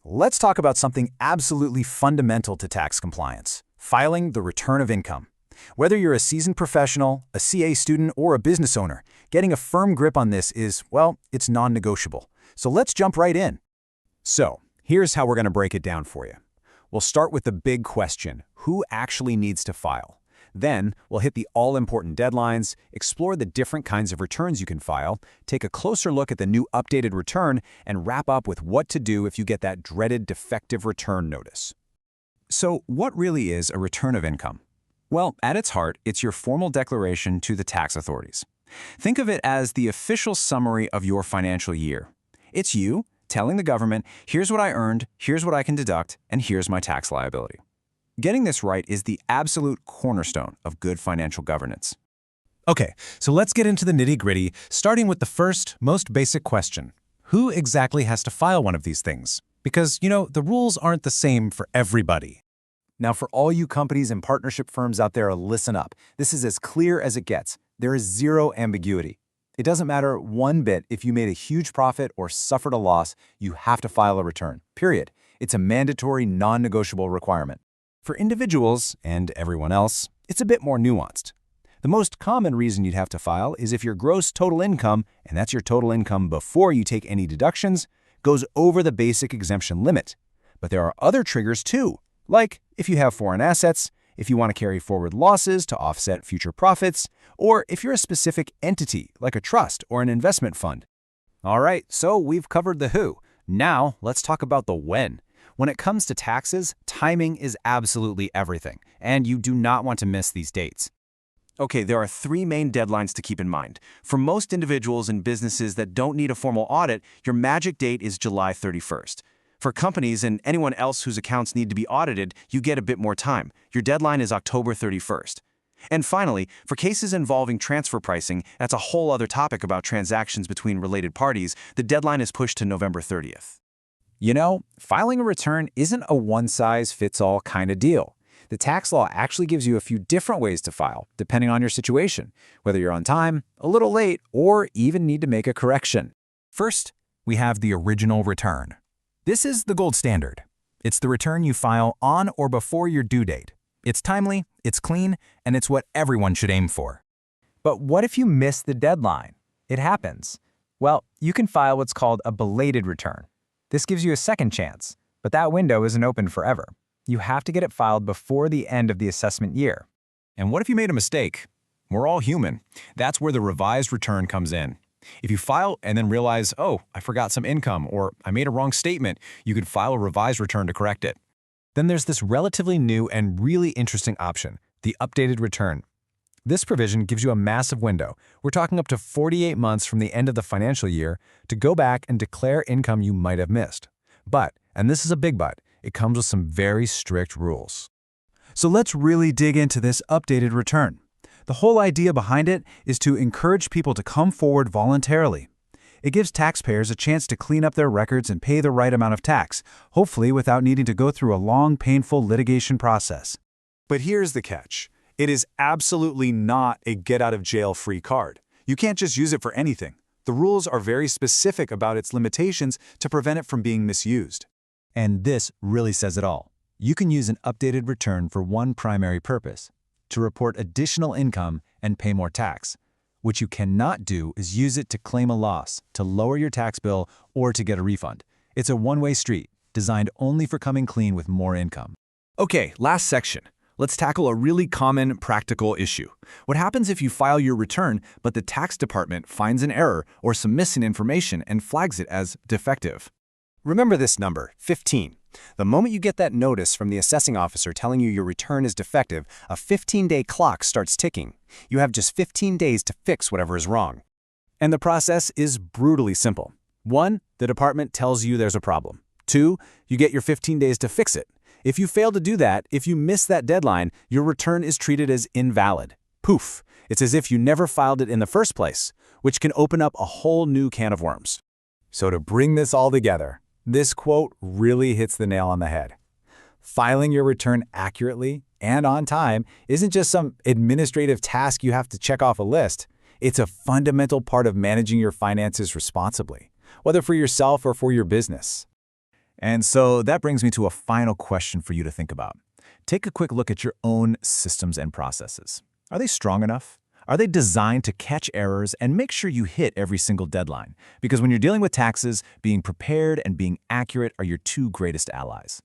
let's talk about something absolutely fundamental to tax compliance: filing the return of income. Whether you're a seasoned professional, a CA student, or a business owner, getting a firm grip on this is, well, it's non-negotiable. So let's jump right in. So, here's how we're going to break it down for you. We'll start with the big question: who actually needs to file? Then, we'll hit the all-important deadlines, explore the different kinds of returns you can file, take a closer look at the new updated return, and wrap up with what to do if you get that dreaded defective return notice. So, what really is a return of income? Well, at its heart, it's your formal declaration to the tax authorities. Think of it as the official summary of your financial year. It's you telling the government, here's what I earned, here's what I can deduct, and here's my tax liability. Getting this right is the absolute cornerstone of good financial governance. Okay, so let's get into the nitty-gritty, starting with the first, most basic question. Who exactly has to file one of these things? Because, the rules aren't the same for everybody. Now, for all you companies and partnership firms out there, listen up. This is as clear as it gets. There is zero ambiguity. It doesn't matter one bit if you made a huge profit or suffered a loss, you have to file a return, period. It's a mandatory, non-negotiable requirement. For individuals, and everyone else, it's a bit more nuanced. The most common reason you'd have to file is if your gross total income, and that's your total income before you take any deductions, goes over the basic exemption limit. But there are other triggers too, like if you have foreign assets, if you want to carry forward losses to offset future profits, or if you're a specific entity like a trust or an investment fund. All right, so we've covered the who. Now let's talk about the when. When it comes to taxes, timing is absolutely everything, and you do not want to miss these dates. Okay, there are three main deadlines to keep in mind. For most individuals and businesses that don't need a formal audit, your magic date is July 31st. For companies and anyone else whose accounts need to be audited, you get a bit more time. Your deadline is October 31st. And finally, for cases involving transfer pricing, that's a whole other topic about transactions between related parties, the deadline is pushed to November 30th. Filing a return isn't a one-size-fits-all kind of deal. The tax law actually gives you a few different ways to file, depending on your situation, whether you're on time, a little late, or even need to make a correction. First, we have the original return. This is the gold standard. It's the return you file on or before your due date. It's timely, it's clean, and it's what everyone should aim for. But what if you miss the deadline? It happens. Well, you can file what's called a belated return. This gives you a second chance, but that window isn't open forever. You have to get it filed before the end of the assessment year. And what if you made a mistake? We're all human. That's where the revised return comes in. If you file and then realize, oh, I forgot some income, or I made a wrong statement, you could file a revised return to correct it. Then there's this relatively new and really interesting option, the updated return. This provision gives you a massive window. We're talking up to 48 months from the end of the financial year to go back and declare income you might have missed. But, and this is a big but, it comes with some very strict rules. So let's really dig into this updated return. The whole idea behind it is to encourage people to come forward voluntarily. It gives taxpayers a chance to clean up their records and pay the right amount of tax, hopefully without needing to go through a long, painful litigation process. But here's the catch. It is absolutely not a get-out-of-jail-free card. You can't just use it for anything. The rules are very specific about its limitations to prevent it from being misused. And this really says it all. You can use an updated return for one primary purpose: to report additional income and pay more tax. What you cannot do is use it to claim a loss, to lower your tax bill, or to get a refund. It's a one-way street, designed only for coming clean with more income. Okay, last section. Let's tackle a really common practical issue. What happens if you file your return, but the tax department finds an error or some missing information and flags it as defective? Remember this number, 15. The moment you get that notice from the assessing officer telling you your return is defective, a 15-day clock starts ticking. You have just 15 days to fix whatever is wrong. And the process is brutally simple. 1, the department tells you there's a problem. 2, you get your 15 days to fix it. If you fail to do that, if you miss that deadline, your return is treated as invalid. Poof! It's as if you never filed it in the first place, which can open up a whole new can of worms. So to bring this all together, this quote really hits the nail on the head. Filing your return accurately and on time isn't just some administrative task you have to check off a list. It's a fundamental part of managing your finances responsibly, whether for yourself or for your business. And so that brings me to a final question for you to think about. Take a quick look at your own systems and processes. Are they strong enough? Are they designed to catch errors and make sure you hit every single deadline? Because when you're dealing with taxes, being prepared and being accurate are your two greatest allies.